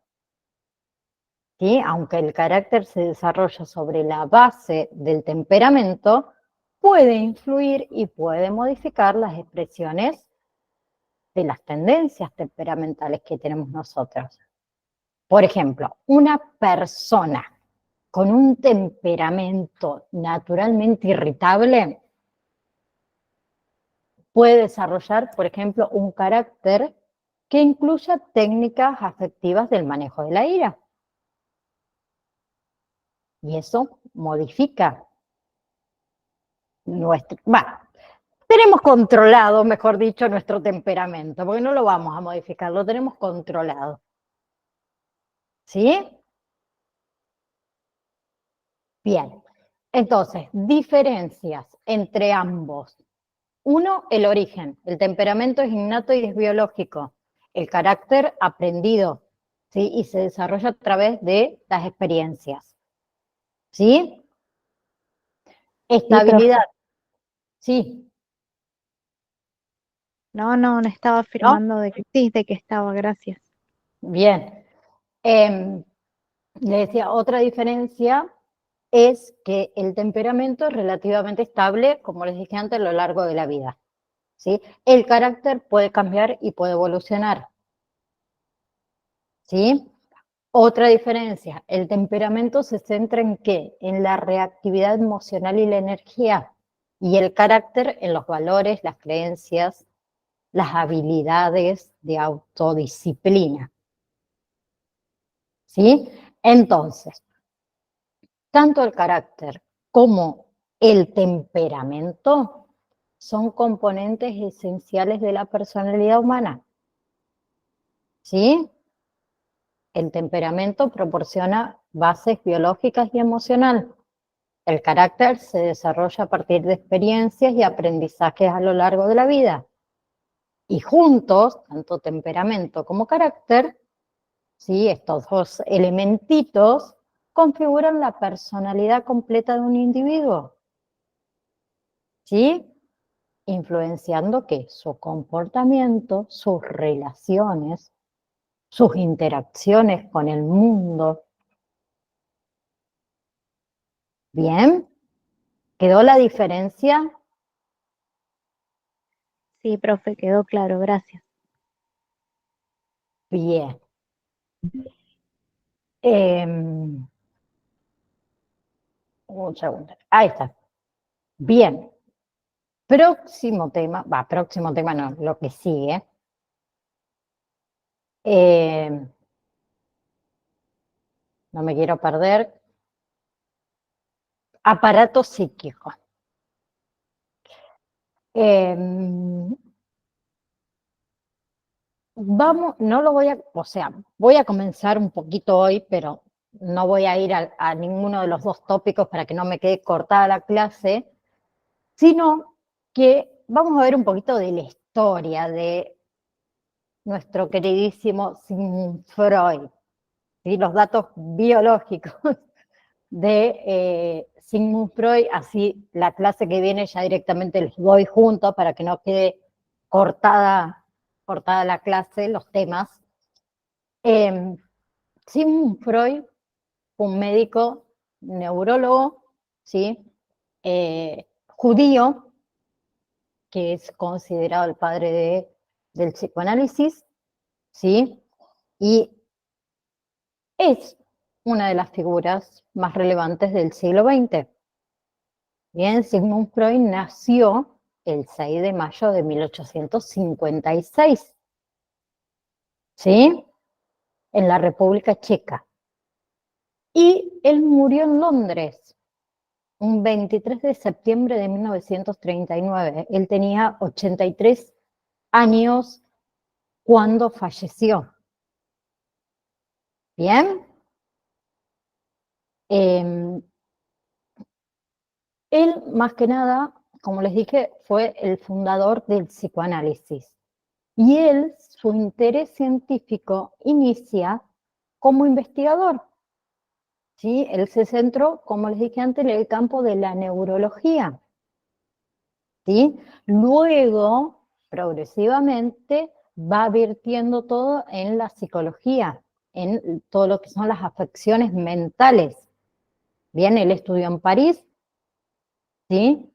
¿Sí? Aunque el carácter se desarrolla sobre la base del temperamento, puede influir y puede modificar las expresiones de las tendencias temperamentales que tenemos nosotros. Por ejemplo, una persona con un temperamento naturalmente irritable puede desarrollar, por ejemplo, un carácter que incluya técnicas afectivas del manejo de la ira. Y eso modifica nuestro... Bueno, tenemos controlado, mejor dicho, nuestro temperamento, porque no lo vamos a modificar, lo tenemos controlado. ¿Sí? Bien. Entonces, diferencias entre ambos. Uno, el origen. El temperamento es innato y es biológico. El carácter aprendido, ¿sí? Y se desarrolla a través de las experiencias. ¿Sí? Sí, Estabilidad. profe. Sí. No estaba ¿No? afirmando de que sí, de que estaba, gracias. Bien. Le decía, otra diferencia es que el temperamento es relativamente estable, como les dije antes, a lo largo de la vida. ¿Sí? El carácter puede cambiar y puede evolucionar. ¿Sí? Otra diferencia, el temperamento se centra en ¿qué? En la reactividad emocional y la energía, y el carácter en los valores, las creencias, las habilidades de autodisciplina. ¿Sí? Entonces, tanto el carácter como el temperamento son componentes esenciales de la personalidad humana. ¿Sí? El temperamento proporciona bases biológicas y emocionales. El carácter se desarrolla a partir de experiencias y aprendizajes a lo largo de la vida. Y juntos, tanto temperamento como carácter, ¿sí? Estos dos elementitos configuran la personalidad completa de un individuo, ¿sí? Influenciando ¿qué? Su comportamiento, sus relaciones, sus interacciones con el mundo. Bien, ¿quedó la diferencia Sí, profe, quedó claro, gracias. Bien. Un segundo. Ahí está. Bien. Próximo tema no, lo que sigue. No me quiero perder. Aparato psíquico. No lo voy a, o sea, voy a comenzar un poquito hoy, pero no voy a ir a ninguno de los dos tópicos para que no me quede cortada la clase, sino que vamos a ver un poquito de la historia de nuestro queridísimo Sigmund Freud, ¿sí? Los datos biológicos de Sigmund Freud, así la clase que viene ya directamente los doy juntos para que no quede cortada la clase, los temas. Sigmund Freud fue un médico neurólogo, ¿sí? Judío, que es considerado el padre del psicoanálisis, ¿sí? Y es una de las figuras más relevantes del siglo XX. Bien, Sigmund Freud nació el 6 de mayo de 1856, ¿sí? En la República Checa. Y él murió en Londres un 23 de septiembre de 1939. Él tenía 83 años cuando falleció. Bien. Él, más que nada, como les dije, fue el fundador del psicoanálisis. Y él, su interés científico inicia como investigador. ¿Sí? Él se centró, como les dije antes, en el campo de la neurología. ¿Sí? Luego, progresivamente, va virtiendo todo en la psicología, en todo lo que son las afecciones mentales. Bien, él estudió en París, ¿sí?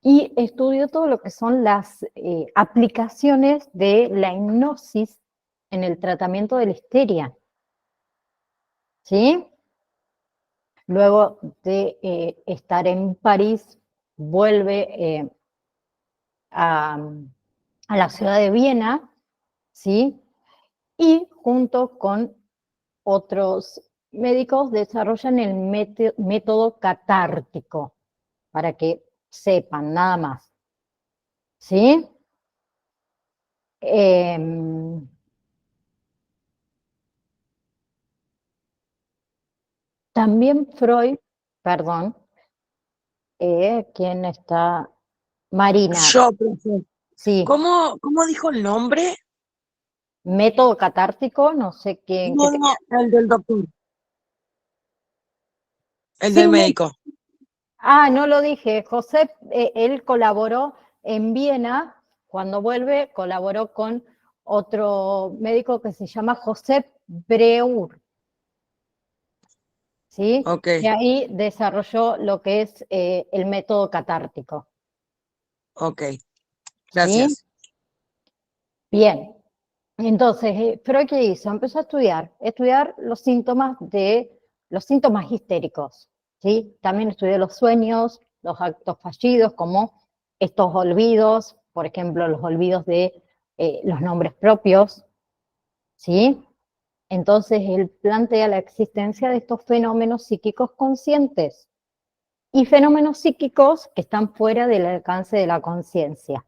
Y estudió todo lo que son las aplicaciones de la hipnosis en el tratamiento de la histeria, ¿sí? Luego de estar en París, vuelve a la ciudad de Viena, ¿sí? Y junto con otros médicos desarrollan el método catártico, para que sepan, nada más, ¿sí? También Freud, perdón, ¿quién está? Marina, Yo, profe. sí, ¿Cómo dijo el nombre? método catártico, no sé quién, No, no, el del doctor, el del Sigmund, médico. no lo dije, José, él colaboró en Viena, cuando vuelve, colaboró con otro médico que se llama Josep Breuer, ¿sí? Ok, Y ahí desarrolló lo que es el método catártico, ok, ¿sí? gracias. Bien, entonces, Freud, ¿qué hizo? Empezó a estudiar los síntomas histéricos, ¿sí? También estudió los sueños, los actos fallidos, como estos olvidos, por ejemplo, los olvidos de los nombres propios, ¿sí? Entonces, él plantea la existencia de estos fenómenos psíquicos conscientes y fenómenos psíquicos que están fuera del alcance de la conciencia,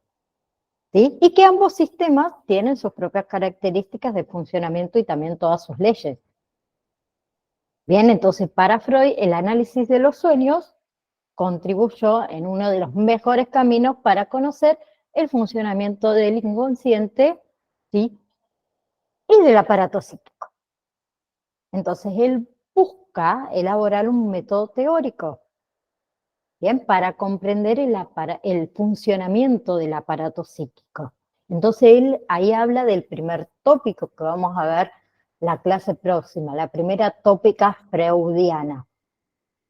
¿sí? Y que ambos sistemas tienen sus propias características de funcionamiento y también todas sus leyes. Bien, entonces para Freud el análisis de los sueños contribuyó en uno de los mejores caminos para conocer el funcionamiento del inconsciente, ¿sí? Y del aparato psíquico. Entonces él busca elaborar un método teórico, bien, para comprender el funcionamiento del aparato psíquico. Entonces él ahí habla del primer tópico que vamos a ver la clase próxima, la primera tópica freudiana,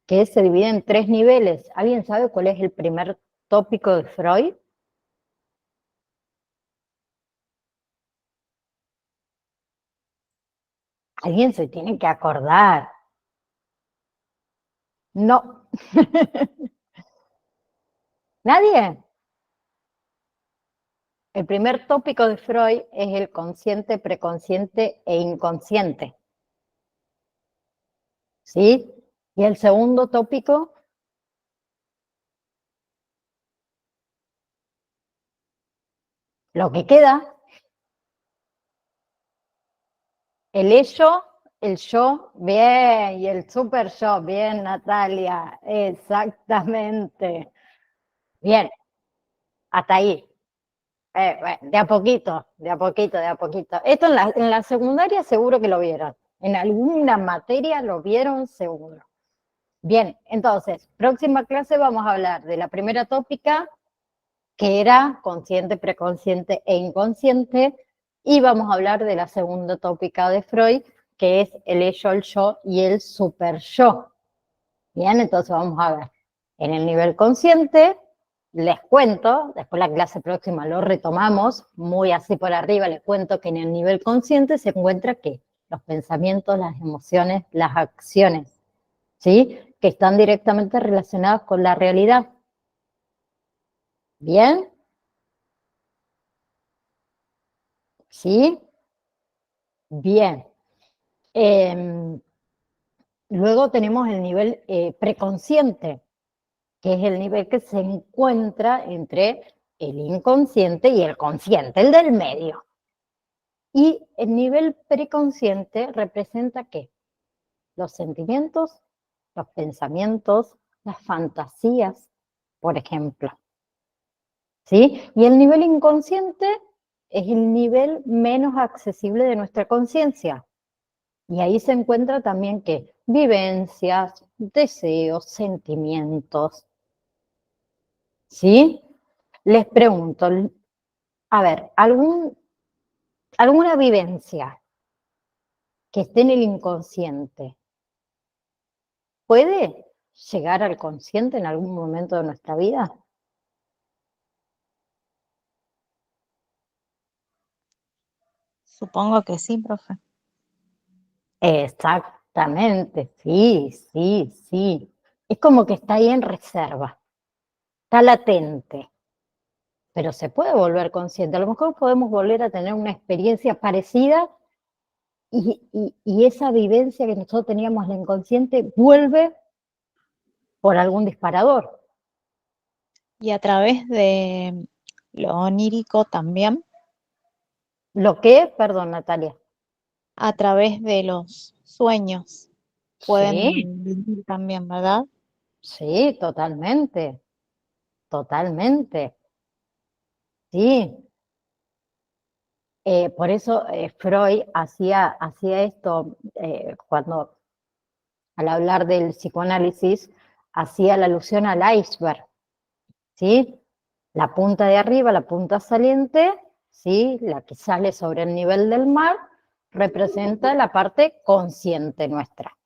que se divide en 3 niveles. ¿Alguien sabe cuál es el primer tópico de Freud? Alguien se tiene que acordar. No. ¿Nadie? El primer tópico de Freud es el consciente, preconsciente e inconsciente. ¿Sí? Y el segundo tópico, lo que queda, el ello, el yo, bien, y el super yo, bien, Natalia, exactamente. Bien, hasta ahí. Bueno, de a poquito, de a poquito, de a poquito. Esto en la secundaria seguro que lo vieron. En alguna materia lo vieron seguro. Bien, entonces, próxima clase vamos a hablar de la primera tópica, que era consciente, preconsciente e inconsciente, y vamos a hablar de la segunda tópica de Freud, que es el ello, el yo y el super yo. Bien, entonces vamos a ver. En el nivel consciente, les cuento, después la clase próxima lo retomamos, muy así por arriba, les cuento que en el nivel consciente se encuentra ¿qué? Los pensamientos, las emociones, las acciones, ¿sí? Que están directamente relacionadas con la realidad. ¿Bien? ¿Sí? Bien. Luego tenemos el nivel preconsciente, que es el nivel que se encuentra entre el inconsciente y el consciente, el del medio. Y el nivel preconsciente representa ¿qué? Los sentimientos, los pensamientos, las fantasías, por ejemplo. ¿Sí? Y el nivel inconsciente es el nivel menos accesible de nuestra conciencia. Y ahí se encuentra también ¿qué? Vivencias, deseos, sentimientos. ¿Sí? Les pregunto, a ver, ¿alguna vivencia que esté en el inconsciente puede llegar al consciente en algún momento de nuestra vida? Supongo que sí, profe. Exactamente, sí, sí, sí. Es como que está ahí en reserva, está latente, pero se puede volver consciente. A lo mejor podemos volver a tener una experiencia parecida y esa vivencia que nosotros teníamos en el inconsciente vuelve por algún disparador. Y a través de lo onírico también, ¿Lo que? Perdón, Natalia. a través de los sueños Sí, pueden vivir también, ¿verdad? sí, totalmente, totalmente. Sí, por eso Freud hacía esto cuando, al hablar del psicoanálisis, hacía la alusión al iceberg, ¿sí? La punta de arriba, la punta saliente, ¿sí? La que sale sobre el nivel del mar, representa la parte consciente nuestra,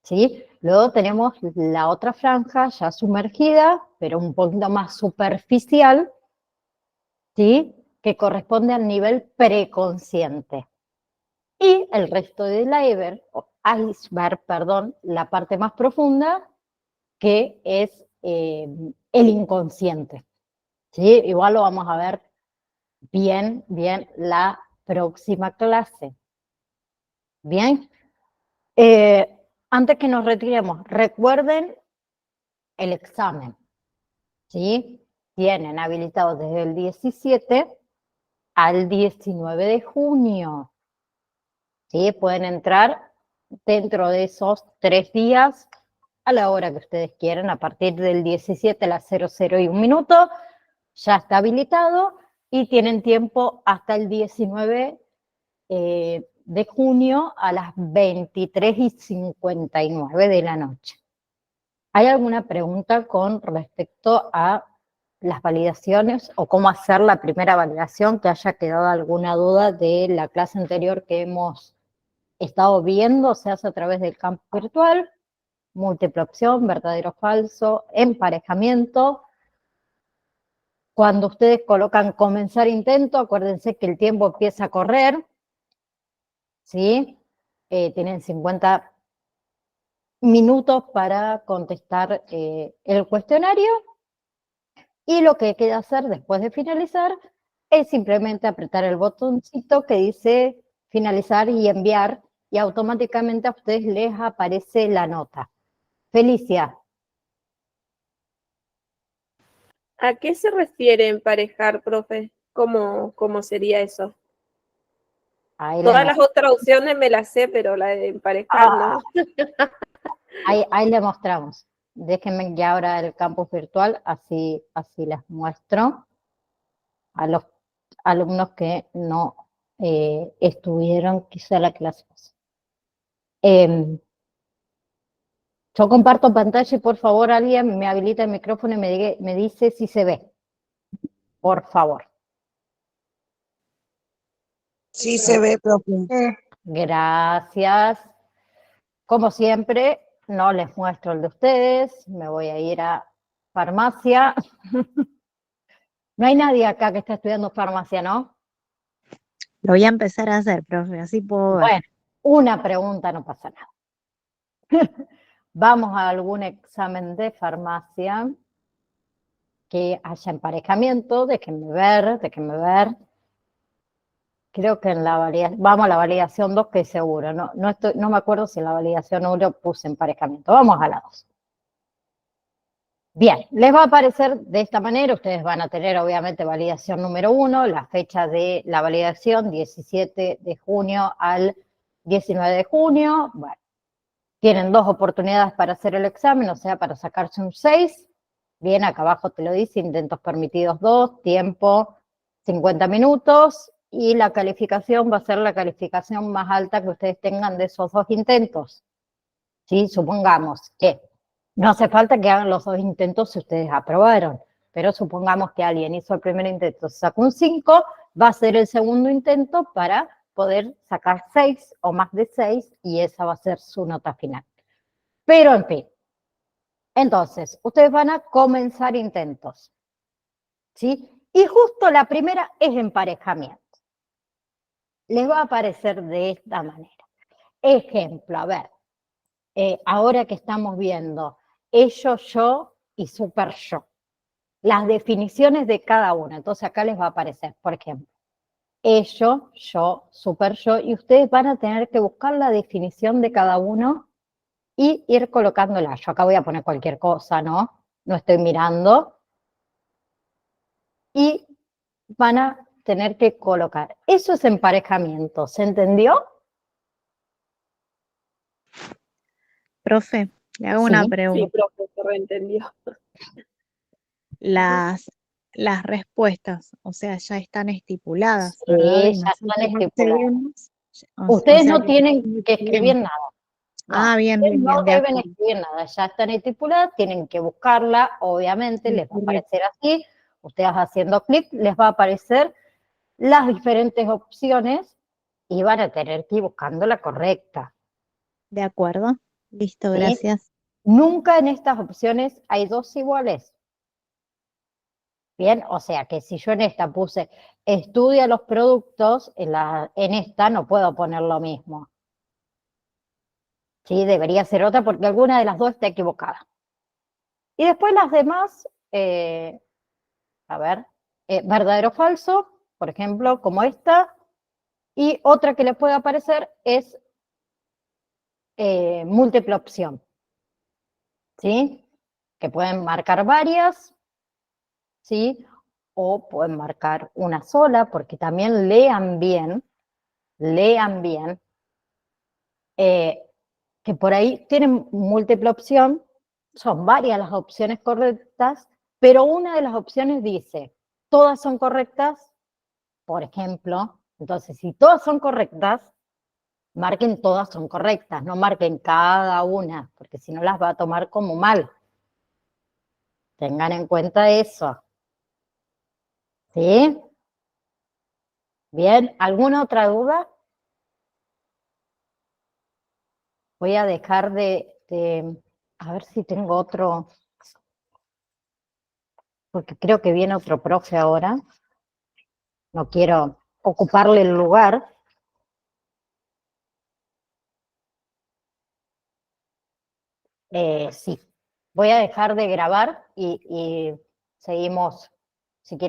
¿sí? Luego tenemos la otra franja ya sumergida, pero un poquito más superficial, ¿sí? Que corresponde al nivel preconsciente. Y el resto del iceberg, perdón, la parte más profunda, que es el inconsciente. ¿Sí? Igual lo vamos a ver bien, bien la próxima clase. Bien. Antes que nos retiremos, recuerden el examen. ¿Sí? Tienen habilitado desde el 17 al 19 de junio. ¿Sí? Pueden entrar dentro de esos 3 días a la hora que ustedes quieran, a partir del 17 a las 00:01, ya está habilitado y tienen tiempo hasta el 19 de junio a las 23:59 de la noche. ¿Hay alguna pregunta con respecto a las validaciones o cómo hacer la primera validación, que haya quedado alguna duda de la clase anterior que hemos estado viendo? Se hace a través del campo virtual, múltiple opción, verdadero o falso, emparejamiento. Cuando ustedes colocan comenzar intento, acuérdense que el tiempo empieza a correr, ¿sí? tienen 50 minutos para contestar el cuestionario y lo que queda hacer después de finalizar es simplemente apretar el botoncito que dice finalizar y enviar y automáticamente a ustedes les aparece la nota. Felicia. ¿A qué se refiere emparejar, profe? ¿Cómo sería eso? Ahí, Todas las otras opciones me las sé, pero la de emparejar no. Ahí le mostramos. Déjenme que abra el campus virtual, así les muestro a los alumnos que no estuvieron quizá la clase. Yo comparto pantalla y por favor alguien me habilita el micrófono y me dice si se ve. Por favor. Sí se ve, profe. Gracias. Como siempre, no les muestro el de ustedes. Me voy a ir a farmacia. No hay nadie acá que está estudiando farmacia, ¿no? Lo voy a empezar a hacer, profe, así puedo ver. Bueno, una pregunta no pasa nada. Vamos a algún examen de farmacia que haya emparejamiento. Déjenme ver. Creo que en la validación, vamos a la validación 2 que seguro, no me acuerdo si en la validación 1 puse emparejamiento. Vamos a la 2. Bien, les va a aparecer de esta manera, ustedes van a tener obviamente validación número 1, la fecha de la validación, 17 de junio al 19 de junio. Bueno, tienen 2 oportunidades para hacer el examen, o sea, para sacarse un 6. Bien, acá abajo te lo dice, intentos permitidos 2, tiempo 50 minutos, y la calificación va a ser la calificación más alta que ustedes tengan de esos 2 intentos. ¿Sí? Supongamos que no hace falta que hagan los 2 intentos si ustedes aprobaron, pero supongamos que alguien hizo el primer intento, sacó un 5, va a ser el segundo intento para poder sacar 6 o más de 6 y esa va a ser su nota final. Pero en fin, entonces, ustedes van a comenzar intentos, ¿sí? Y justo la primera es emparejamiento. Les va a aparecer de esta manera. Ejemplo, a ver, ahora que estamos viendo ellos, yo y super yo. Las definiciones de cada uno. Entonces acá les va a aparecer, por ejemplo, ellos, yo, super yo, y ustedes van a tener que buscar la definición de cada uno y ir colocándola. Yo acá voy a poner cualquier cosa, ¿no? No estoy mirando. Y van a tener que colocar. Eso es emparejamiento, ¿se entendió? Profe, le hago una Sí. Sí, pregunta. profe, se reentendió. Las respuestas, o sea, ya están estipuladas, Sí, ¿verdad? Y ya están nosotros estipuladas. accedemos. Ustedes sea no que tienen que escribir bien. nada. No, Ah, bien, ustedes bien, no bien, de deben acuerdo. escribir nada, ya están estipuladas, tienen que buscarla, obviamente les va a Correcto. aparecer así, ustedes haciendo clic les va a aparecer las diferentes opciones y van a tener que ir buscando la correcta. De acuerdo. Listo, ¿Sí? gracias. Nunca en estas opciones hay 2 iguales. Bien, o sea que si yo en esta puse estudia los productos, en esta no puedo poner lo mismo. Sí, debería ser otra porque alguna de las 2 está equivocada. Y después las demás, a ver, verdadero o falso, por ejemplo, como esta. Y otra que les puede aparecer es múltiple opción. ¿Sí? Que pueden marcar varias, ¿sí? O pueden marcar una sola, porque también lean bien, que por ahí tienen múltiple opción, son varias las opciones correctas, pero una de las opciones dice, todas son correctas, por ejemplo, entonces si todas son correctas, marquen todas son correctas, no marquen cada una, porque si no las va a tomar como mal. Tengan en cuenta eso. ¿Sí? Bien, ¿alguna otra duda? Voy a dejar a ver si tengo otro, porque creo que viene otro profe ahora. No quiero ocuparle el lugar. Sí. Voy a dejar de grabar y seguimos, si quieres.